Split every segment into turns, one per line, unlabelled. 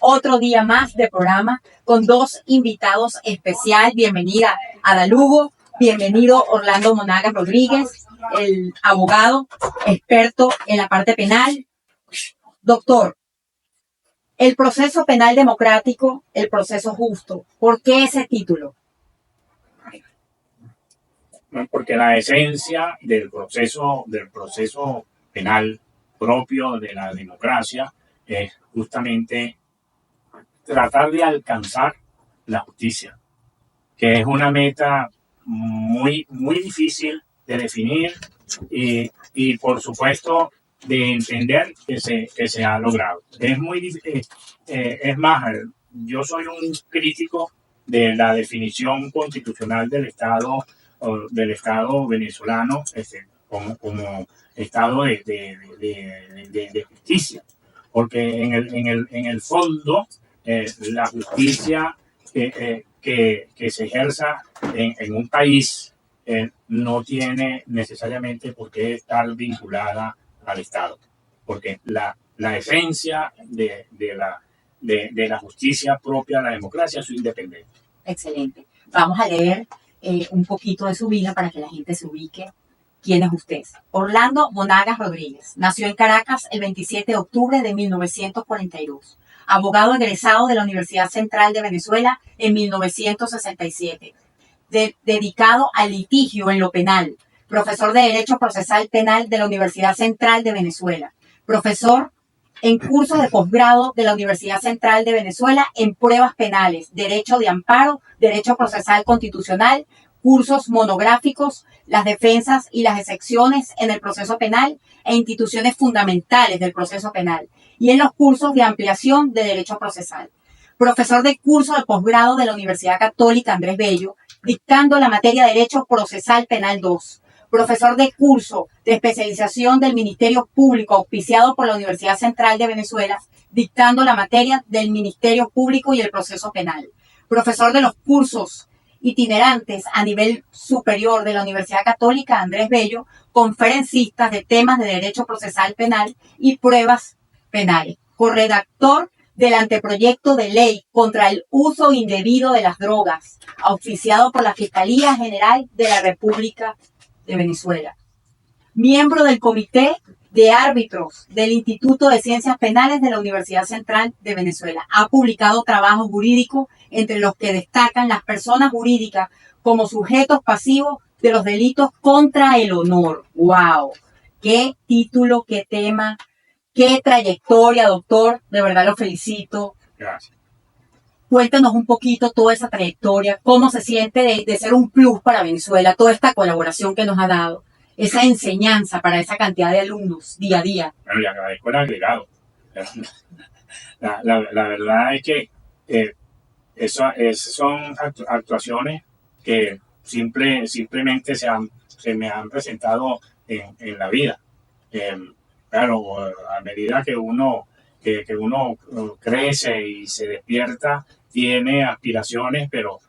otro día más de programa con dos invitados especial. Bienvenida Ada Lugo, bienvenido Orlando Monagas Rodríguez, el abogado experto en la parte penal. Doctor, el proceso penal democrático, el proceso justo, ¿por qué ese título?
Porque la esencia del proceso penal propio de la democracia es justamente tratar de alcanzar la justicia, que es una meta muy difícil de definir y por supuesto de entender que se ha logrado. Es más, yo soy un crítico de la definición constitucional del Estado venezolano como Estado de justicia, porque en el fondo la justicia que se ejerza en un país no tiene necesariamente por qué estar vinculada al Estado, porque la esencia de la justicia propia de la democracia es su independencia.
Excelente. Vamos a leer un poquito de su vida para que la gente se ubique. ¿Quién es usted? Orlando Monagas Rodríguez. Nació en Caracas el 27 de octubre de 1942. Abogado egresado de la Universidad Central de Venezuela en 1967. Dedicado al litigio en lo penal. Profesor de Derecho Procesal Penal de la Universidad Central de Venezuela. Profesor en cursos de posgrado de la Universidad Central de Venezuela en pruebas penales, derecho de amparo, derecho procesal constitucional, cursos monográficos, las defensas y las excepciones en el proceso penal e instituciones fundamentales del proceso penal, y en los cursos de ampliación de derecho procesal. Profesor de curso de posgrado de la Universidad Católica Andrés Bello, dictando la materia de Derecho Procesal Penal 2. Profesor de curso de especialización del Ministerio Público auspiciado por la Universidad Central de Venezuela, dictando la materia del Ministerio Público y el proceso penal. Profesor de los cursos itinerantes a nivel superior de la Universidad Católica Andrés Bello, conferencistas de temas de derecho procesal penal y pruebas penales. Corredactor del anteproyecto de ley contra el uso indebido de las drogas, auspiciado por la Fiscalía General de la República de Venezuela. Miembro del Comité de Árbitros del Instituto de Ciencias Penales de la Universidad Central de Venezuela. Ha publicado trabajos jurídicos entre los que destacan las personas jurídicas como sujetos pasivos de los delitos contra el honor. ¡Wow! ¡Qué título, qué tema, qué trayectoria, doctor! De verdad lo felicito.
Gracias.
Cuéntanos un poquito toda esa trayectoria, cómo se siente de ser un plus para Venezuela, toda esta colaboración que nos ha dado, esa enseñanza para esa cantidad de alumnos día a día.
Bueno, le agradezco el agregado. La verdad es que son actuaciones que simplemente se me han presentado en la vida. Claro, a medida que uno crece y se despierta, tiene aspiraciones, pero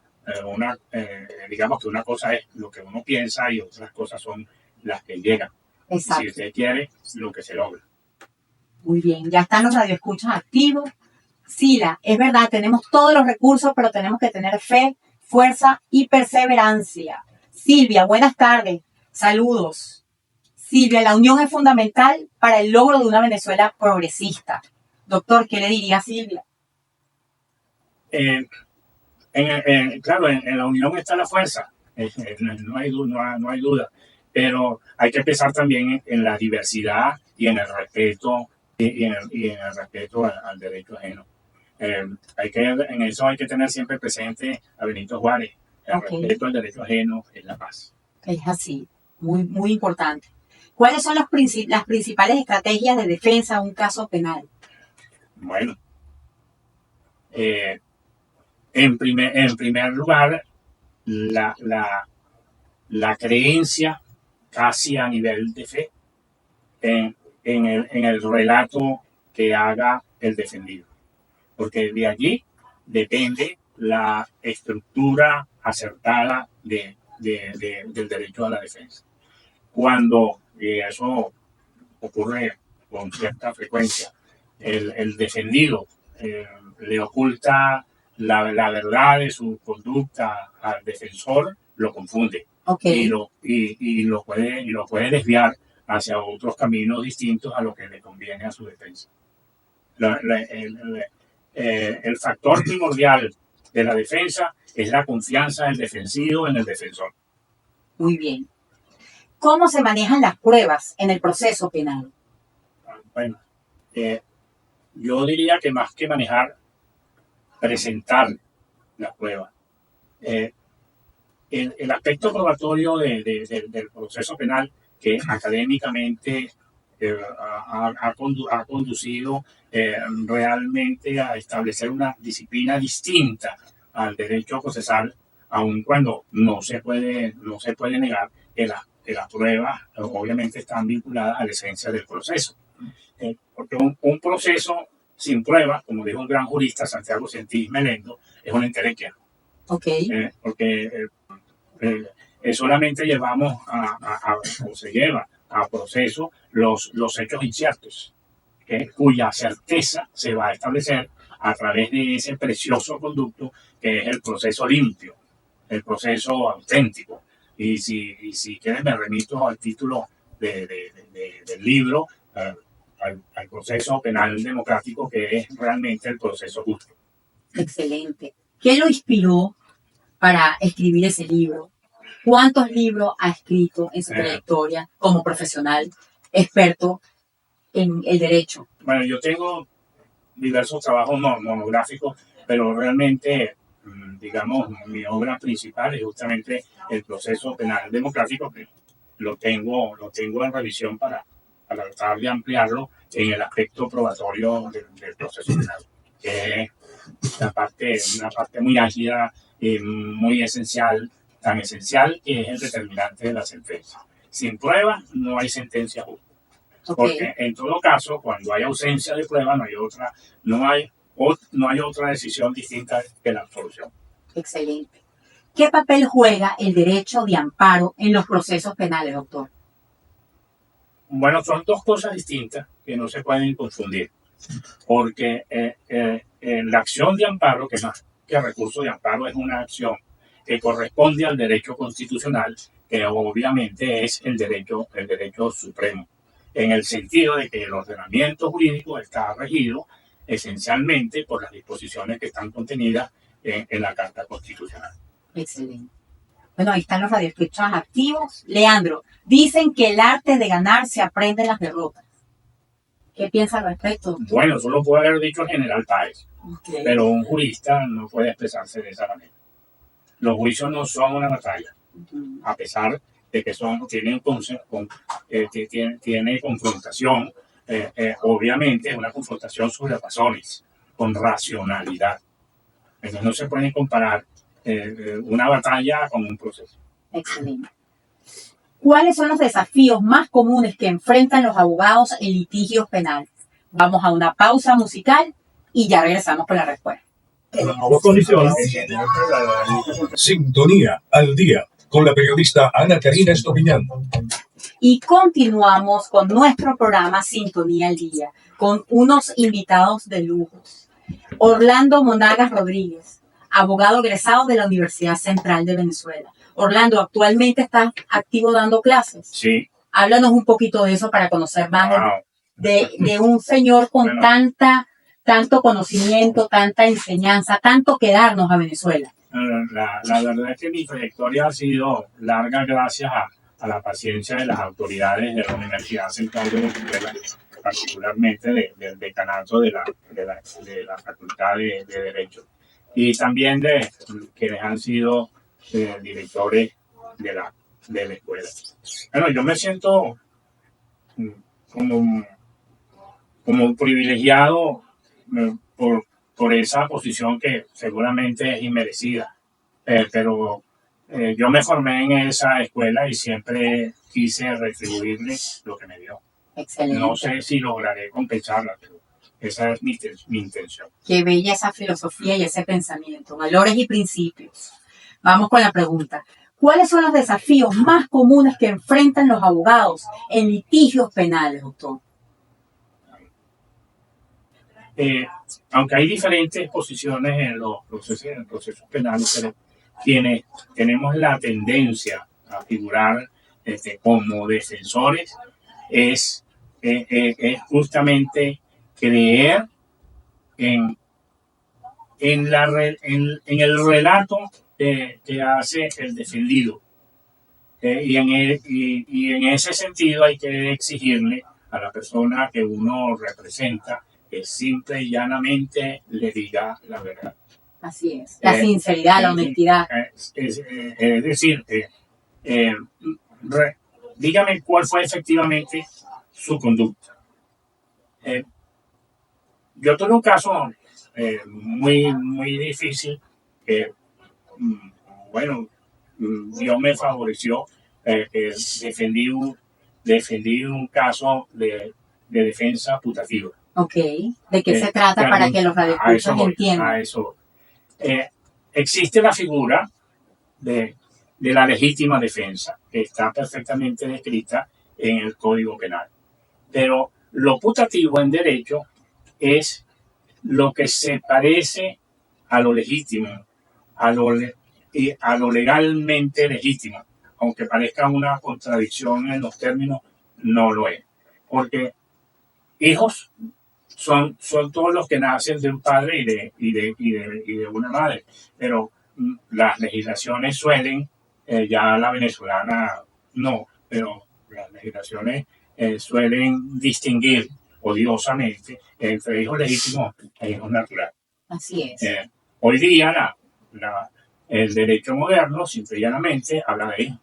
digamos que una cosa es lo que uno piensa y otras cosas son las que llegan.
Exacto.
Si usted quiere, lo que se logra.
Muy bien, ya están los radioescuchas activos. Sila, es verdad, tenemos todos los recursos, pero tenemos que tener fe, fuerza y perseverancia. Silvia, buenas tardes. Saludos. Silvia, la unión es fundamental para el logro de una Venezuela progresista. Doctor, ¿qué le diría a Silvia?
Claro, en la unión está la fuerza, no hay duda, pero hay que pensar también en la diversidad y en el respeto el respeto al derecho ajeno. En eso hay que tener siempre presente a Benito Juárez. El respeto al derecho ajeno es la paz.
Es así, muy importante. ¿Cuáles son las principales estrategias de defensa de un caso penal?
Bueno, en primer lugar, la creencia casi a nivel de fe en el relato que haga el defendido, porque de allí depende la estructura acertada del derecho a la defensa. Cuando eso ocurre con cierta frecuencia, el defendido le oculta la verdad de su conducta al defensor, lo confunde
Ok,
y lo puede desviar hacia otros caminos distintos a lo que le conviene a su defensa. El factor primordial de la defensa es la confianza del defensivo en el defensor.
muy bien. ¿Cómo se manejan las pruebas en el proceso penal?
Bueno, yo diría que más que manejar, presentar la prueba. Eh, el aspecto probatorio del proceso penal que académicamente ha conducido realmente a establecer una disciplina distinta al derecho procesal, aun cuando no se puede negar que las pruebas obviamente están vinculadas a la esencia del proceso. Porque un proceso sin pruebas, como dijo un gran jurista, Santiago Sentís Melendo, es una entelequia.
Ok,
Porque solamente llevamos o se lleva a proceso los hechos inciertos, cuya certeza se va a establecer a través de ese precioso conducto que es el proceso limpio, el proceso auténtico. Y si quieren me remito al título del libro, al proceso penal democrático, que es realmente el proceso justo.
excelente. ¿Qué lo inspiró para escribir ese libro? ¿Cuántos libros ha escrito en su trayectoria como profesional experto en el derecho?
Bueno, yo tengo diversos trabajos monográficos, pero realmente, digamos, mi obra principal es justamente el proceso penal democrático, que lo tengo en revisión para tratar de ampliarlo en el aspecto probatorio del proceso penal, que es una parte muy ágida y muy esencial, tan esencial que es el determinante de la sentencia. Sin pruebas no hay sentencia justa. Porque en todo caso, cuando hay ausencia de prueba, no hay otra decisión distinta que la absolución.
Excelente. ¿Qué papel juega el derecho de amparo en los procesos penales, doctor?
Bueno, son dos cosas distintas que no se pueden confundir. Porque la acción de amparo, que más que recurso de amparo, es una acción que corresponde al derecho constitucional, que obviamente es el derecho supremo, en el sentido de que el ordenamiento jurídico está regido esencialmente por las disposiciones que están contenidas en la Carta Constitucional.
Excelente. Bueno, ahí están los radioescuchas activos. Leandro, dicen que el arte de ganar se aprende en las derrotas. ¿Qué piensa al respecto?
Bueno, eso lo puede haber dicho el general Páez,
Okay.
pero un jurista no puede expresarse de esa manera. Los juicios no son una batalla, a pesar de que tiene confrontación, obviamente es una confrontación sobre razones, con racionalidad. Entonces no se puede comparar una batalla con un proceso.
Excelente. ¿Cuáles son los desafíos más comunes que enfrentan los abogados en litigios penales? Vamos a una pausa musical y ya regresamos con la respuesta.
Sintonía al día con la periodista Ana Karina Estopiñán.
Y continuamos con nuestro programa Sintonía al Día, con unos invitados de lujo. Orlando Monagas Rodríguez, abogado egresado de la Universidad Central de Venezuela. Orlando, actualmente estás activo dando clases.
Sí.
Háblanos un poquito de eso para conocer más
Wow.
de un señor con tanto conocimiento, tanta enseñanza, tanto que darnos a Venezuela.
La verdad es que mi trayectoria ha sido larga gracias a la paciencia de las autoridades de la Universidad Central de Venezuela, particularmente del decanato de la Facultad de Derecho, y también de quienes han sido directores de la escuela. Bueno, yo me siento como privilegiado por esa posición que seguramente es inmerecida, pero yo me formé en esa escuela y siempre quise retribuirle lo que me dio.
Excelente.
No sé si lograré compensarla, pero esa es mi intención.
Qué bella esa filosofía y ese pensamiento, valores y principios. Vamos con la pregunta. ¿Cuáles son los desafíos más comunes que enfrentan los abogados en litigios penales, doctor?
aunque hay diferentes posiciones en los procesos penales, pero quienes tenemos la tendencia a figurar como defensores es justamente creer en, en el relato que hace el defendido. Y en ese sentido hay que exigirle a la persona que uno representa que simple y llanamente le diga la verdad.
Así es. La sinceridad, la honestidad.
Es decir, dígame cuál fue efectivamente su conducta. Yo tuve un caso muy difícil que, bueno, Dios me favoreció. Defendí un caso de defensa putativa.
Ok. ¿De qué se trata para que los radioescuchas entiendan?
A eso. Existe la figura de la legítima defensa, que está perfectamente descrita en el Código Penal. Pero lo putativo en derecho es lo que se parece a lo legítimo, a lo legalmente legítimo. Aunque parezca una contradicción en los términos, no lo es. Porque hijos son todos los que nacen de un padre y de una madre. Pero las legislaciones suelen, ya la venezolana no, pero las legislaciones suelen distinguir odiosamente entre hijos legítimos e hijos naturales.
Así es.
Hoy día el derecho moderno simple y llanamente habla de hijos,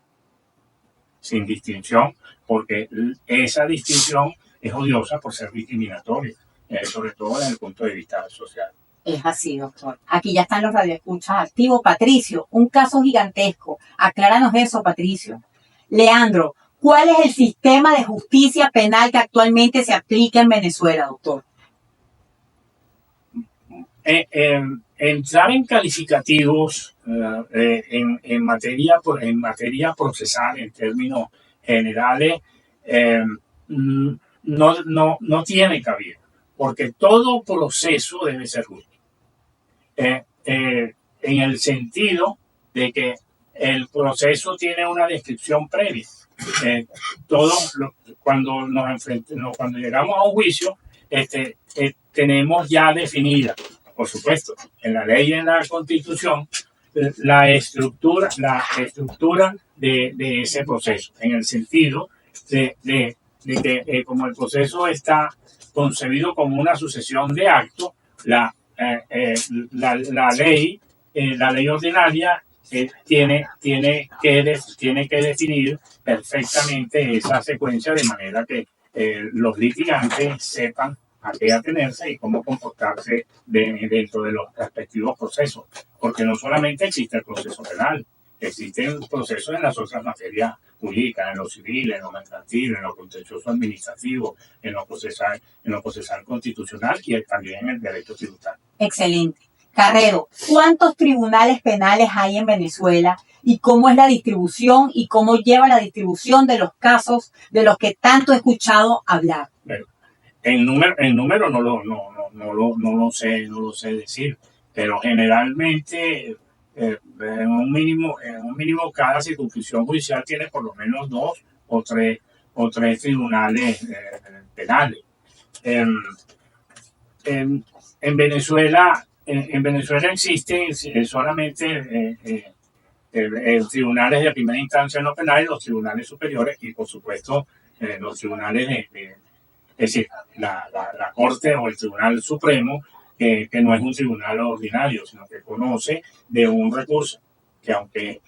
sin distinción, porque esa distinción es odiosa por ser discriminatoria, sobre todo desde el punto de vista social.
Es así, doctor. Aquí ya están los radioescuchas activos. Patricio, un caso gigantesco. Acláranos eso, Patricio. Leandro, ¿cuál es el sistema de justicia penal que actualmente se aplica en Venezuela, doctor?
Entrar en calificativos en materia procesal, en términos generales, no tiene cabida, porque todo proceso debe ser justo. En el sentido de que el proceso tiene una descripción previa. Cuando llegamos a un juicio, tenemos ya definida, por supuesto, en la ley y en la Constitución, la estructura de ese proceso, en el sentido de que como el proceso está concebido como una sucesión de actos, la ley ordinaria tiene que definir perfectamente esa secuencia de manera que los litigantes sepan a qué atenerse y cómo comportarse dentro de los respectivos procesos. Porque no solamente existe el proceso penal, existen procesos en las otras materias jurídicas, en lo civil, en lo mercantil, en lo contencioso administrativo, en lo procesal constitucional y también en el derecho tributario.
Excelente. Carrero, ¿cuántos tribunales penales hay en Venezuela y cómo es la distribución y cómo lleva la distribución de los casos de los que tanto he escuchado hablar?
Bueno, en número no lo sé decir, pero generalmente en un mínimo cada circunscripción judicial tiene por lo menos 2 o 3 tribunales penales. En Venezuela existen solamente tribunales de primera instancia no penales, los tribunales superiores y por supuesto los tribunales es decir, la Corte o el Tribunal Supremo, que no es un tribunal ordinario, sino que conoce de un recurso que aunque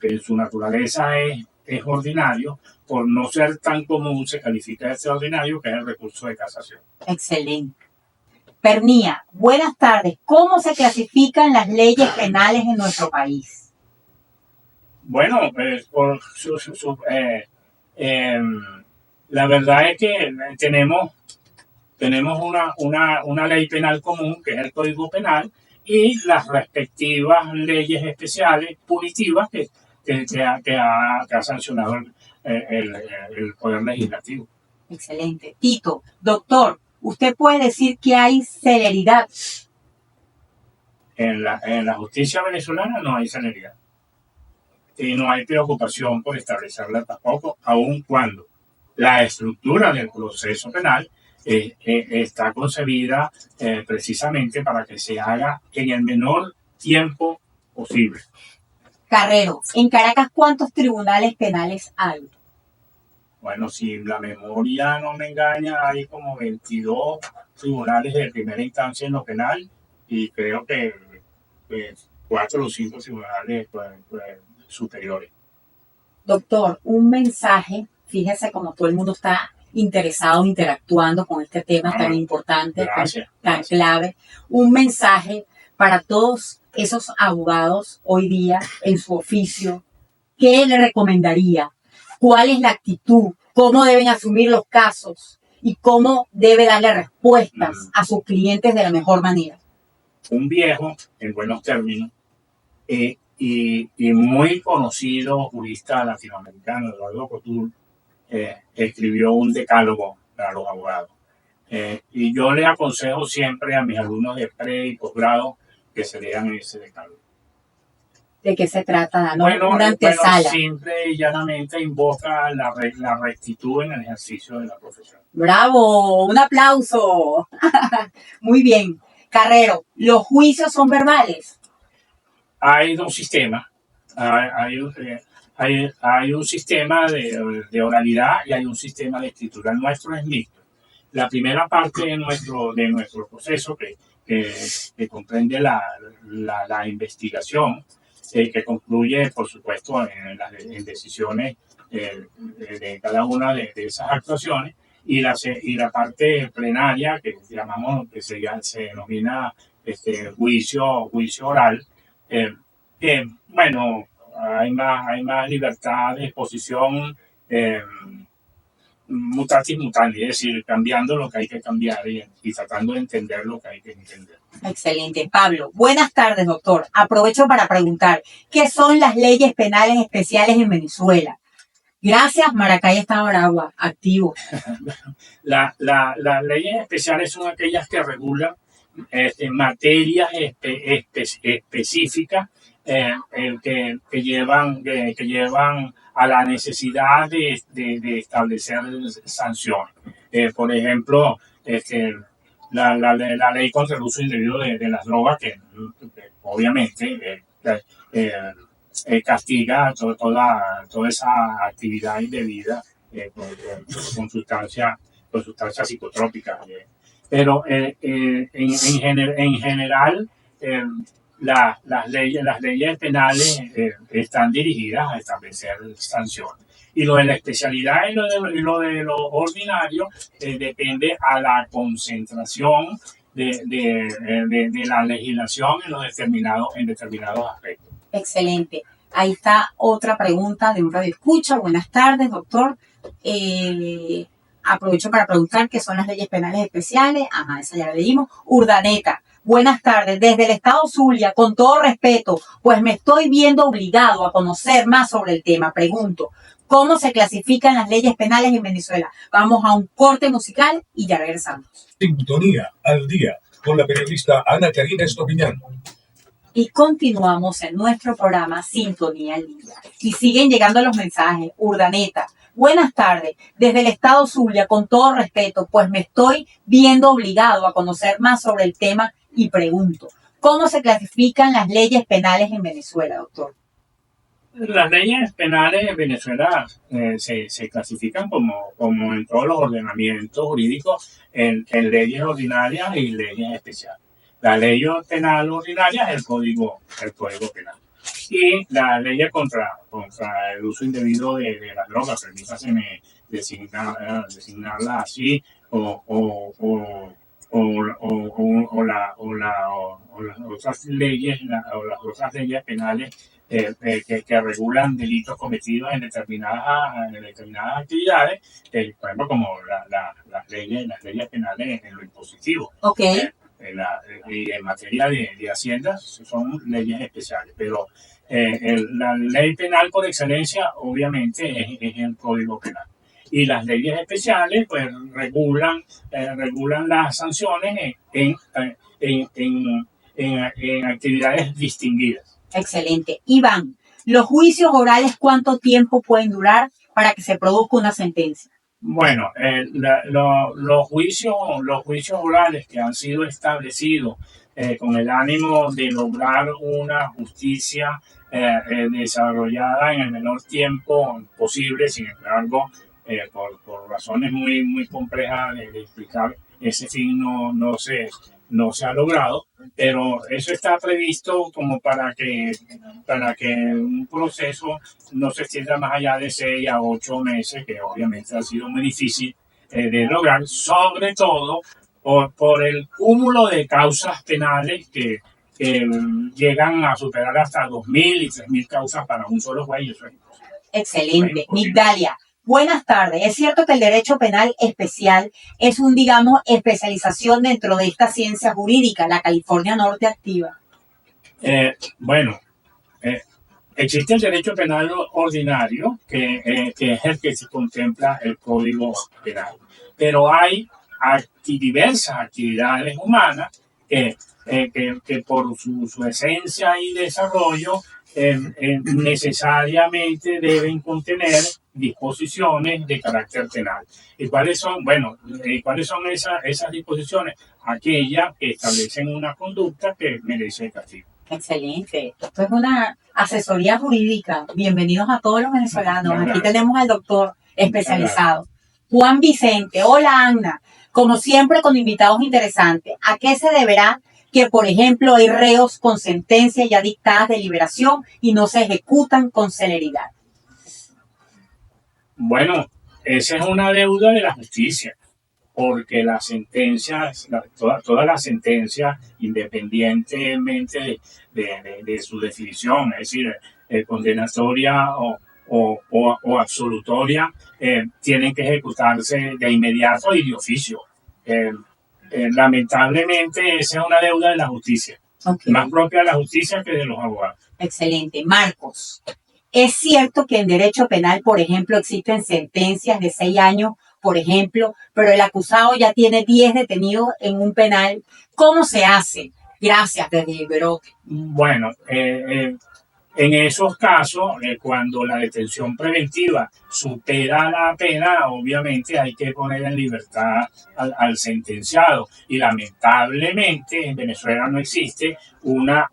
en su naturaleza es ordinario, por no ser tan común se califica de extraordinario, que es el recurso de casación.
Excelente. Pernía, buenas tardes. ¿Cómo se clasifican las leyes penales en nuestro país?
Bueno, la verdad es que tenemos una ley penal común, que es el Código Penal, y las respectivas leyes especiales punitivas que ha sancionado el Poder Legislativo.
Excelente. Tito, doctor, usted puede decir que hay celeridad.
En la justicia venezolana no hay celeridad. Y no hay preocupación por establecerla tampoco, aun cuando la estructura del proceso penal está concebida precisamente para que se haga en el menor tiempo posible.
Carrero, en Caracas, ¿cuántos tribunales penales hay?
Bueno, si la memoria no me engaña, hay como 22 tribunales de primera instancia en lo penal y creo que 4 o 5 tribunales superiores.
Doctor, un mensaje, fíjese como todo el mundo está interesado, interactuando con este tema tan importante,
Gracias.
tan clave, un mensaje para todos esos abogados hoy día en su oficio, ¿qué le recomendaría? ¿Cuál es la actitud? ¿Cómo deben asumir los casos? ¿Y cómo debe darle respuestas a sus clientes de la mejor manera?
Un viejo, en buenos términos, y muy conocido jurista latinoamericano, Eduardo Couture, escribió un decálogo para los abogados. Y yo le aconsejo siempre a mis alumnos de pre y posgrado que se lean ese decálogo.
¿De qué se trata? ¿No?
Bueno,
Una antesala.
simple y llanamente invoca la rectitud en el ejercicio de la profesión.
¡Bravo! ¡Un aplauso! Muy bien. Carrero, ¿los juicios son verbales?
Hay dos sistemas. Hay un sistema de oralidad y hay un sistema de escritura. El nuestro es mixto. La primera parte de nuestro proceso, que comprende la investigación, que concluye, por supuesto, en decisiones de cada una de esas actuaciones, y la parte plenaria, que llamamos, que se denomina juicio oral, que, bueno, hay más libertad de exposición, mutatis mutandis, es decir, cambiando lo que hay que cambiar y tratando de entender lo que hay que entender.
Excelente. Pablo, buenas tardes, doctor. Aprovecho para preguntar, ¿qué son las leyes penales especiales en Venezuela? Gracias, Maracay está Aragua, activo.
Las leyes especiales son aquellas que regulan materias específicas que llevan a la necesidad de establecer sanciones. Por ejemplo, la ley contra el uso indebido de las drogas, que obviamente castiga toda esa actividad indebida con sustancias psicotrópicas. Pero en general, las leyes penales están dirigidas a establecer sanciones. Y lo de la especialidad y lo de lo ordinario depende a la concentración de la legislación en determinados aspectos.
Excelente. Ahí está otra pregunta de un radioescucha. Buenas tardes, doctor. Aprovecho para preguntar qué son las leyes penales especiales. Ajá, esa ya la leímos. Urdaneta. Buenas tardes. Desde el estado Zulia, con todo respeto, pues me estoy viendo obligado a conocer más sobre el tema. Pregunto, ¿cómo se clasifican las leyes penales en Venezuela? Vamos a un corte musical y ya regresamos.
Sintonía al día con la periodista Ana Karina Estopiñán.
Y continuamos en nuestro programa Sintonía al Día. Y siguen llegando los mensajes. Urdaneta, buenas tardes. Desde el estado Zulia, con todo respeto, pues me estoy viendo obligado a conocer más sobre el tema y pregunto, ¿cómo se clasifican las leyes penales en Venezuela, doctor?
Las leyes penales en Venezuela se clasifican como en todos los ordenamientos jurídicos en leyes ordinarias y leyes especiales. La ley penal ordinaria es el código penal. Y la ley contra el uso indebido de las drogas, permítaseme designarla así, o las otras leyes, las otras leyes penales que regulan delitos cometidos en determinadas actividades, por ejemplo, como las leyes penales en lo impositivo.
Okay.
Y en materia de Hacienda son leyes especiales, pero la ley penal por excelencia obviamente es el Código Penal. y las leyes especiales pues regulan las sanciones en actividades distinguidas.
Excelente. Iván, ¿los juicios orales cuánto tiempo pueden durar para que se produzca una sentencia?
Bueno, los juicios orales que han sido establecidos con el ánimo de lograr una justicia desarrollada en el menor tiempo posible, sin embargo, por razones muy complejas de explicar, ese fin no se ha logrado, pero eso está previsto como para que un proceso no se extienda más allá de 6 a 8 meses, que obviamente ha sido muy difícil de lograr, sobre todo por el cúmulo de causas penales que llegan a superar hasta 2.000 y 3.000 causas para un solo juez. Eso es
excelente. Migdalia, buenas tardes. Es cierto que el derecho penal especial es digamos, especialización dentro de esta ciencia jurídica, la California Norte activa.
Bueno, existe el derecho penal ordinario, que es el que se contempla el Código Penal, pero hay diversas actividades humanas que por su esencia y desarrollo necesariamente deben contener disposiciones de carácter penal. ¿Y cuáles son? Bueno, ¿cuáles son esas disposiciones? Aquellas que establecen una conducta que merece castigo.
Excelente. Esto es una asesoría jurídica. Bienvenidos a todos los venezolanos. Aquí tenemos al doctor especializado. Juan Vicente. Hola, Anna. Como siempre, con invitados interesantes. ¿A qué se deberá que, por ejemplo, hay reos con sentencias ya dictadas de liberación y no se ejecutan con celeridad?
Bueno, esa es una deuda de la justicia, porque las sentencias, todas las sentencias, independientemente de su definición, es decir, condenatoria o absolutoria, tienen que ejecutarse de inmediato y de oficio. Lamentablemente, esa es una deuda de la justicia, más propia de la justicia que de los abogados.
Excelente. Marcos, ¿es cierto que en derecho penal, por ejemplo, existen sentencias de 6 años, por ejemplo, pero el acusado ya tiene 10 detenidos en un penal? ¿Cómo se hace? Gracias, desde Iberote.
Bueno, en esos casos, cuando la detención preventiva supera la pena, obviamente hay que poner en libertad al sentenciado. Y lamentablemente en Venezuela no existe una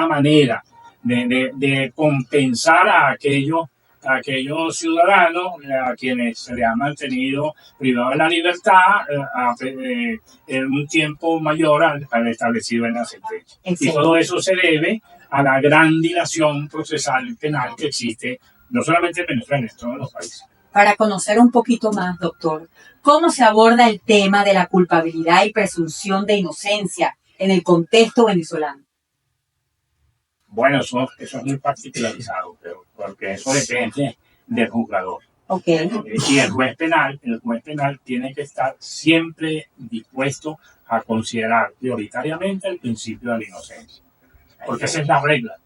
manera de compensar a aquellos ciudadanos a quienes se les ha mantenido privados de la libertad en un tiempo mayor al establecido en la sentencia.
Excelente.
Y todo eso se debe a la gran dilación procesal penal que existe, no solamente en Venezuela, en todos los países.
Para conocer un poquito más, doctor, ¿cómo se aborda el tema de la culpabilidad y presunción de inocencia en el contexto venezolano?
Bueno, eso es muy particularizado, porque eso depende del juzgador.
Okay.
Y el juez penal tiene que estar siempre dispuesto a considerar prioritariamente el principio de la inocencia, porque esa es la regla.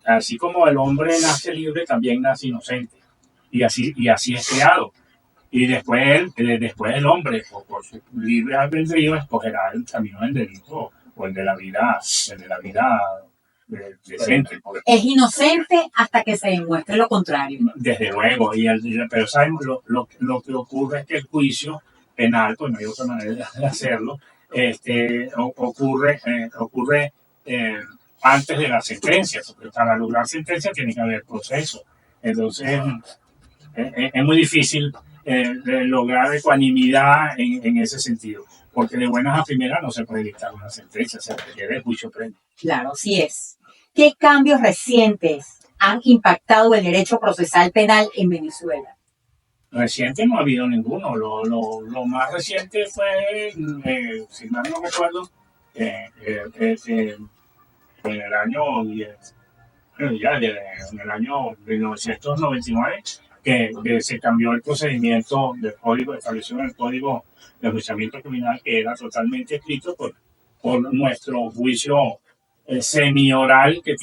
Así como el hombre nace libre, también nace inocente, y así es creado. Y después el hombre, por su libre albedrío, escogerá el camino del delito o el de la vida decente.
Es inocente hasta que se demuestre lo contrario.
Desde luego, pero sabemos lo que ocurre es que el juicio penal, pues no hay otra manera de hacerlo, ocurre antes de la sentencia, porque para lograr sentencia tiene que haber proceso. Entonces, es muy difícil lograr ecuanimidad en ese sentido, porque de buenas a primeras no se puede dictar una sentencia, se requiere el juicio previo.
Claro, así es. ¿Qué cambios recientes han impactado el derecho procesal penal en Venezuela?
Reciente no ha habido ninguno. Lo más reciente fue, si mal no recuerdo, en el año 1999, que se cambió el procedimiento del código, estableció en el código de enjuiciamiento criminal, que era totalmente escrito por nuestro juicio semi-oral que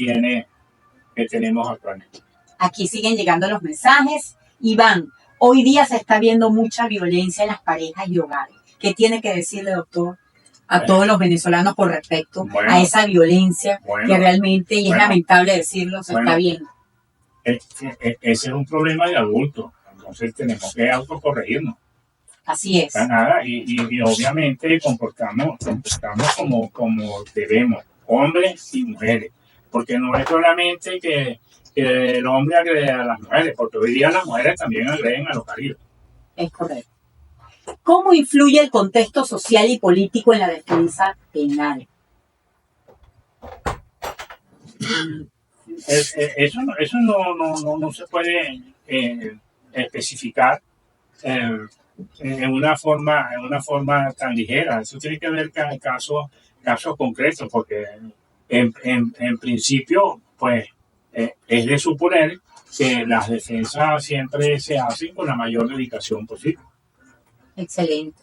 tenemos actualmente.
Aquí siguen llegando los mensajes. Iván, Hoy día se está viendo mucha violencia en las parejas y hogares. ¿Qué tiene que decirle, doctor, a todos los venezolanos con respecto a esa violencia que realmente, y es lamentable decirlo, se está viendo?
Ese es un problema de adultos, entonces tenemos que autocorregirnos.
Así es.
Nada, y obviamente comportamos como debemos, hombres y mujeres, porque no es solamente que el hombre agrede a las mujeres, porque hoy día las mujeres también agreden a los maridos.
Es correcto. ¿Cómo influye el contexto social y político en la defensa penal?
Eso no se puede especificar en una forma tan ligera. Eso tiene que ver con casos concretos, porque en principio, pues, es de suponer que las defensas siempre se hacen con la mayor dedicación posible.
Excelente.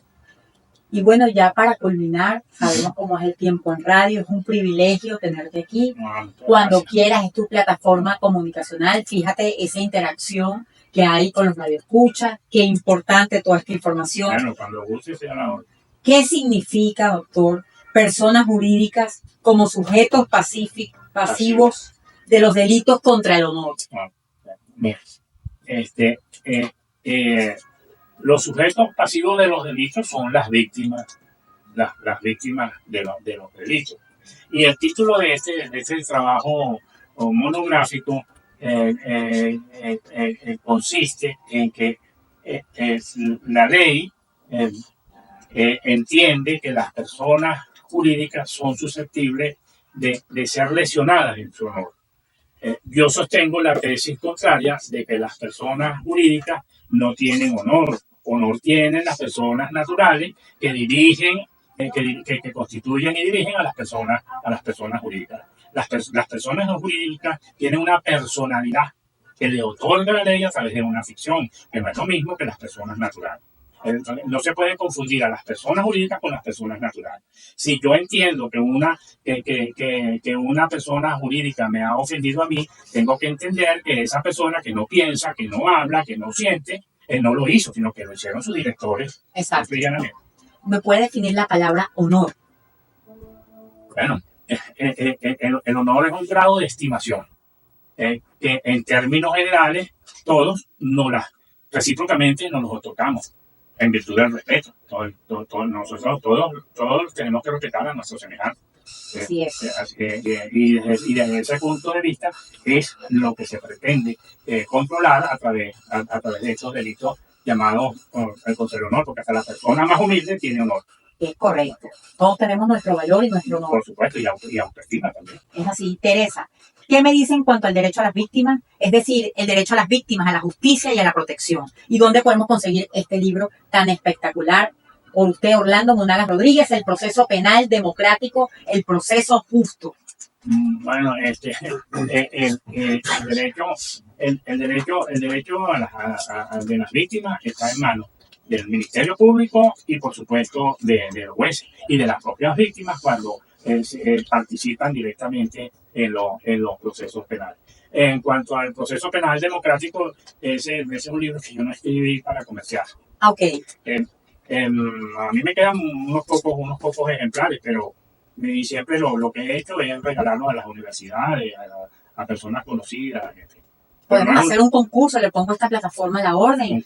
Y bueno, ya para culminar, sabemos cómo es el tiempo en radio, es un privilegio tenerte aquí. Cuando quieras, es tu plataforma comunicacional. Fíjate esa interacción que hay con los radioescuchas, qué importante toda esta información.
Bueno, cuando guste sea la hora.
¿Qué significa, doctor, personas jurídicas como sujetos pasivos de los delitos contra el honor?
Mira, los sujetos pasivos de los delitos son las víctimas, las víctimas de los delitos. Y el título de este trabajo monográfico consiste en que la ley entiende que las personas jurídicas son susceptibles de ser lesionadas en su honor. Yo sostengo la tesis contraria de que las personas jurídicas no tienen honor. Honor tienen las personas naturales que dirigen, que constituyen y dirigen a las personas jurídicas. Las personas no jurídicas tienen una personalidad que le otorga la ley a través de una ficción, que no es lo mismo que las personas naturales. Entonces, no se puede confundir a las personas jurídicas con las personas naturales. Si yo entiendo que una persona jurídica me ha ofendido a mí, tengo que entender que esa persona que no piensa, que no habla, que no siente, no lo hizo, sino que lo hicieron sus directores.
Exacto. ¿Me puede definir la palabra honor?
Bueno, el honor es un grado de estimación que en términos generales todos recíprocamente nos los otorgamos en virtud del respeto. Nosotros todos tenemos que respetar a nuestros semejantes.
Así es.
Y desde ese punto de vista es lo que se pretende controlar a través de estos delitos llamados el contra el honor, porque hasta la persona más humilde tiene honor.
Es correcto. Todos tenemos nuestro valor y nuestro honor.
Por supuesto, y autoestima también.
Es así. Teresa, ¿qué me dice en cuanto al derecho a las víctimas? Es decir, el derecho a las víctimas, a la justicia y a la protección. ¿Y dónde podemos conseguir este libro tan espectacular? Por usted, Orlando Monagas Rodríguez, El proceso penal democrático, el proceso justo.
Bueno, el derecho de las víctimas está en manos del Ministerio Público y, por supuesto, de los jueces y de las propias víctimas cuando participan directamente en los procesos penales. En cuanto al proceso penal democrático, ese es un libro que yo no escribí para comerciar.
Ok.
A mí me quedan unos pocos ejemplares, pero siempre lo que he hecho es regalarlos a las universidades, a personas conocidas.
Podemos hacer un concurso, le pongo esta plataforma a la orden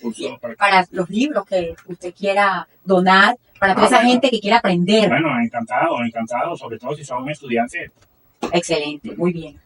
para los libros que usted quiera donar, para toda esa gente que quiera aprender.
Bueno, encantado, sobre todo si son estudiantes.
Excelente, muy bien.